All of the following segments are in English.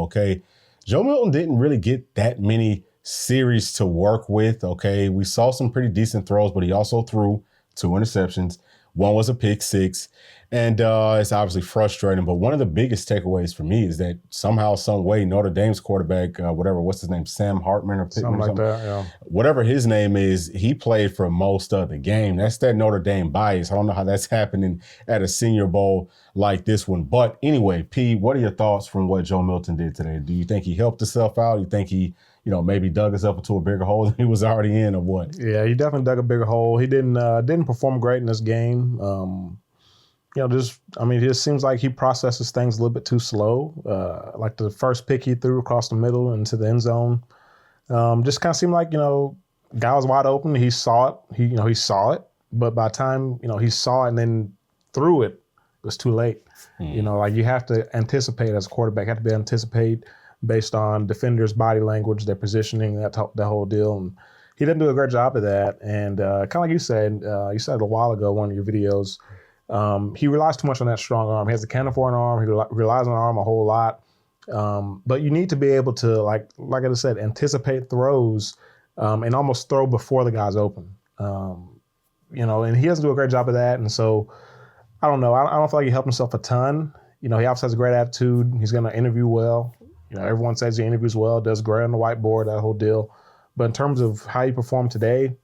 okay? Joe Milton didn't really get that many series to work with, okay? We saw some pretty decent throws, but he also threw 2 interceptions. One was a pick six, and it's obviously frustrating. But one of the biggest takeaways for me is that somehow, some way, Notre Dame's quarterback, what's his name, Sam Hartman or Pittman something or something like that, yeah. Whatever his name is, he played for most of the game. That's that Notre Dame bias. I don't know how that's happening at a Senior Bowl like this one. But anyway, P, what are your thoughts from what Joe Milton did today? Do you think he helped himself out? You think he, maybe dug himself into a bigger hole than he was already in, or what? Yeah, he definitely dug a bigger hole. He didn't perform great in this game. It just seems like he processes things a little bit too slow. Like the first pick he threw across the middle into the end zone, just kind of seemed like, guy was wide open. He saw it. He saw it. But by the time, he saw it and then threw it, it was too late. Like you have to anticipate as a quarterback, have to be anticipate based on defenders' body language, their positioning, that whole deal. And he didn't do a great job of that. And kind of like you said it a while ago, one of your videos, he relies too much on that strong arm. He has a cannon for an arm. He relies on an arm a whole lot. But you need to be able to, like I said, anticipate throws and almost throw before the guy's open. And he doesn't do a great job of that. And so, I don't know. I don't feel like he helped himself a ton. He obviously has a great attitude. He's going to interview well. Everyone says he interviews well, does great on the whiteboard, that whole deal. But in terms of how he performed today,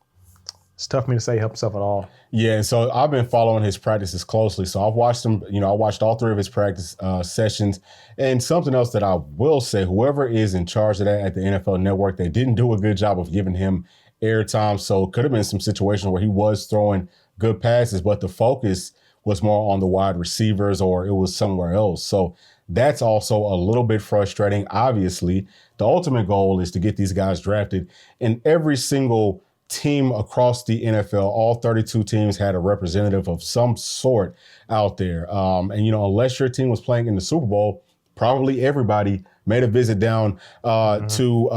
it's tough for me to say he helped himself at all. Yeah, and so I've been following his practices closely. So I've watched him, I watched all 3 of his practice sessions. And something else that I will say, whoever is in charge of that at the NFL Network, they didn't do a good job of giving him airtime. So it could have been some situations where he was throwing good passes, but the focus was more on the wide receivers or it was somewhere else. So that's also a little bit frustrating. Obviously, the ultimate goal is to get these guys drafted, and every single team across the NFL, all 32 teams had a representative of some sort out there. And unless your team was playing in the Super Bowl, probably everybody made a visit down to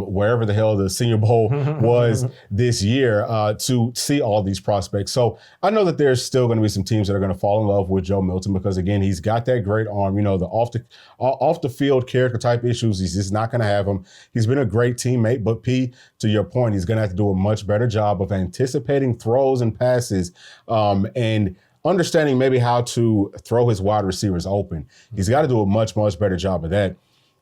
wherever the hell the Senior Bowl was this year to see all these prospects. So I know that there's still going to be some teams that are going to fall in love with Joe Milton because, again, he's got that great arm. The off the field character type issues, he's just not going to have them. He's been a great teammate, but P, to your point, he's going to have to do a much better job of anticipating throws and passes and understanding maybe how to throw his wide receivers open. He's got to do a much, much better job of that.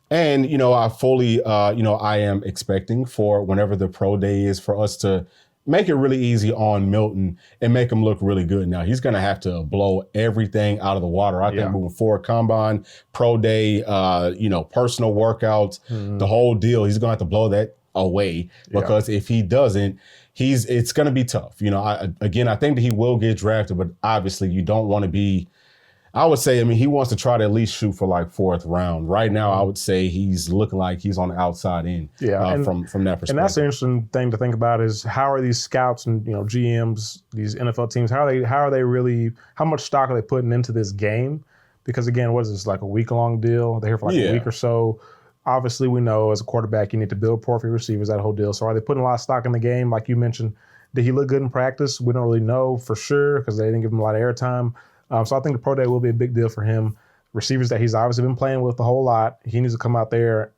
And, I fully, I am expecting for whenever the pro day is for us to make it really easy on Milton and make him look really good. Now, he's going to have to blow everything out of the water. I think moving forward, combine, pro day, personal workouts, the whole deal, he's going to have to blow that away because if he doesn't, it's going to be tough. I think that he will get drafted, but obviously you don't want to be, I would say, he wants to try to at least shoot for like 4th round. Right now, I would say he's looking like he's on the outside end from that perspective. And that's the interesting thing to think about is how are these scouts and, GMs, these NFL teams, how much stock are they putting into this game? Because again, what is this, like a week-long deal? They're here for like a week or so. Obviously, we know as a quarterback, you need to build rapport for your receivers, that whole deal. So are they putting a lot of stock in the game? Like you mentioned, did he look good in practice? We don't really know for sure because they didn't give him a lot of airtime. So I think the pro day will be a big deal for him. Receivers that he's obviously been playing with a whole lot. He needs to come out there,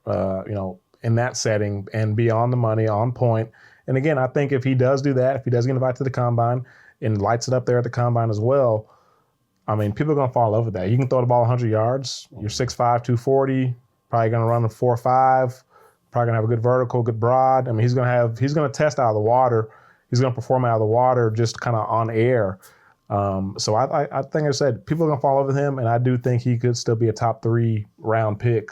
in that setting and be on the money, on point. And again, I think if he does do that, if he does get invited to the combine and lights it up there at the combine as well, people are going to fall in love with that. You can throw the ball 100 yards. You're 6'5", 240, probably going to run a 4.5, probably going to have a good vertical, good broad. He's going to test out of the water. He's going to perform out of the water just kind of on air. So I think I said people are going to fall over him, and I do think he could still be a top 3 round pick,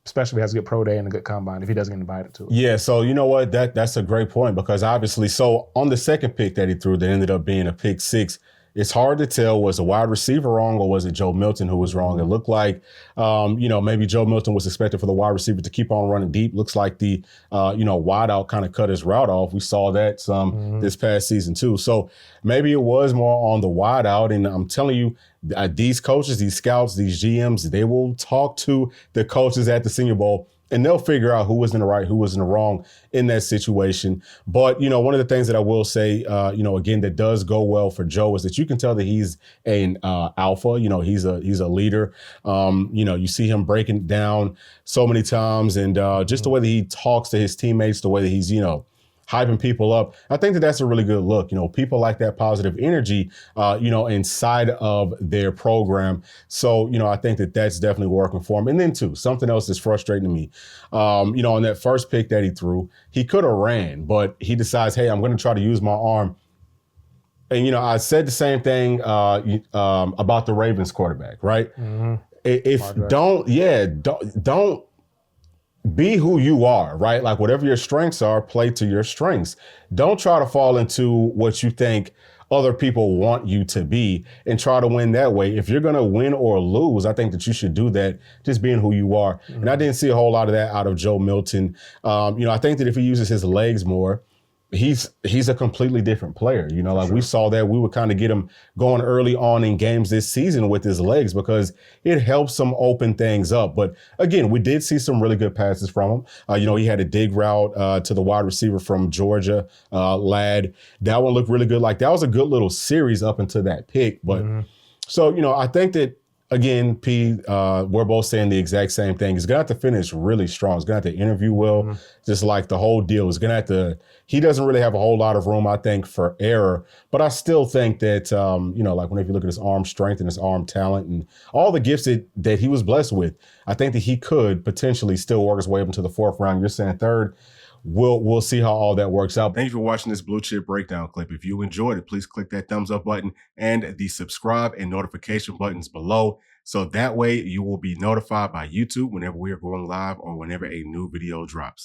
especially if he has a good pro day and a good combine, if he doesn't get invited to it. Yeah, so you know what? That's a great point because obviously, so on the second pick that he threw that ended up being a pick 6, it's hard to tell, was the wide receiver wrong or was it Joe Milton who was wrong? It looked like, maybe Joe Milton was expected for the wide receiver to keep on running deep. Looks like the, wide out kind of cut his route off. We saw that some this past season too. So maybe it was more on the wide out. And I'm telling you, these coaches, these scouts, these GMs, they will talk to the coaches at the Senior Bowl, and they'll figure out who was in the right, who was in the wrong in that situation. But, one of the things that I will say, again, that does go well for Joe is that you can tell that he's an alpha. He's a leader. You see him breaking down so many times, and just the way that he talks to his teammates, the way that he's, hyping people up. I think that that's a really good look. People like that positive energy, inside of their program. So, I think that that's definitely working for him. And then too, something else that's frustrating to me, on that first pick that he threw, he could have ran, but he decides, hey, I'm going to try to use my arm. And, I said the same thing about the Ravens quarterback, right? Mm-hmm. Don't be who you are, right? Like whatever your strengths are, play to your strengths. Don't try to fall into what you think other people want you to be and try to win that way. If you're going to win or lose, I think that you should do that just being who you are. Mm-hmm. And I didn't see a whole lot of that out of Joe Milton. I think that if he uses his legs more, he's a completely different player. We saw that we would kind of get him going early on in games this season with his legs because it helps him open things up. But again, we did see some really good passes from him. He had a dig route to the wide receiver from Georgia, Ladd. That one looked really good. Like that was a good little series up until that pick. But so, I think that, again, we're both saying the exact same thing. He's going to have to finish really strong. He's going to have to interview well, just like the whole deal. He's going to have to, he doesn't really have a whole lot of room, I think, for error. But I still think that, like whenever you look at his arm strength and his arm talent and all the gifts that he was blessed with, I think that he could potentially still work his way up into the fourth round. You're saying third. We'll see how all that works out. Thank you for watching this Blue Chip Breakdown clip. If you enjoyed it, please click that thumbs up button and the subscribe and notification buttons below. So that way you will be notified by YouTube whenever we are going live or whenever a new video drops.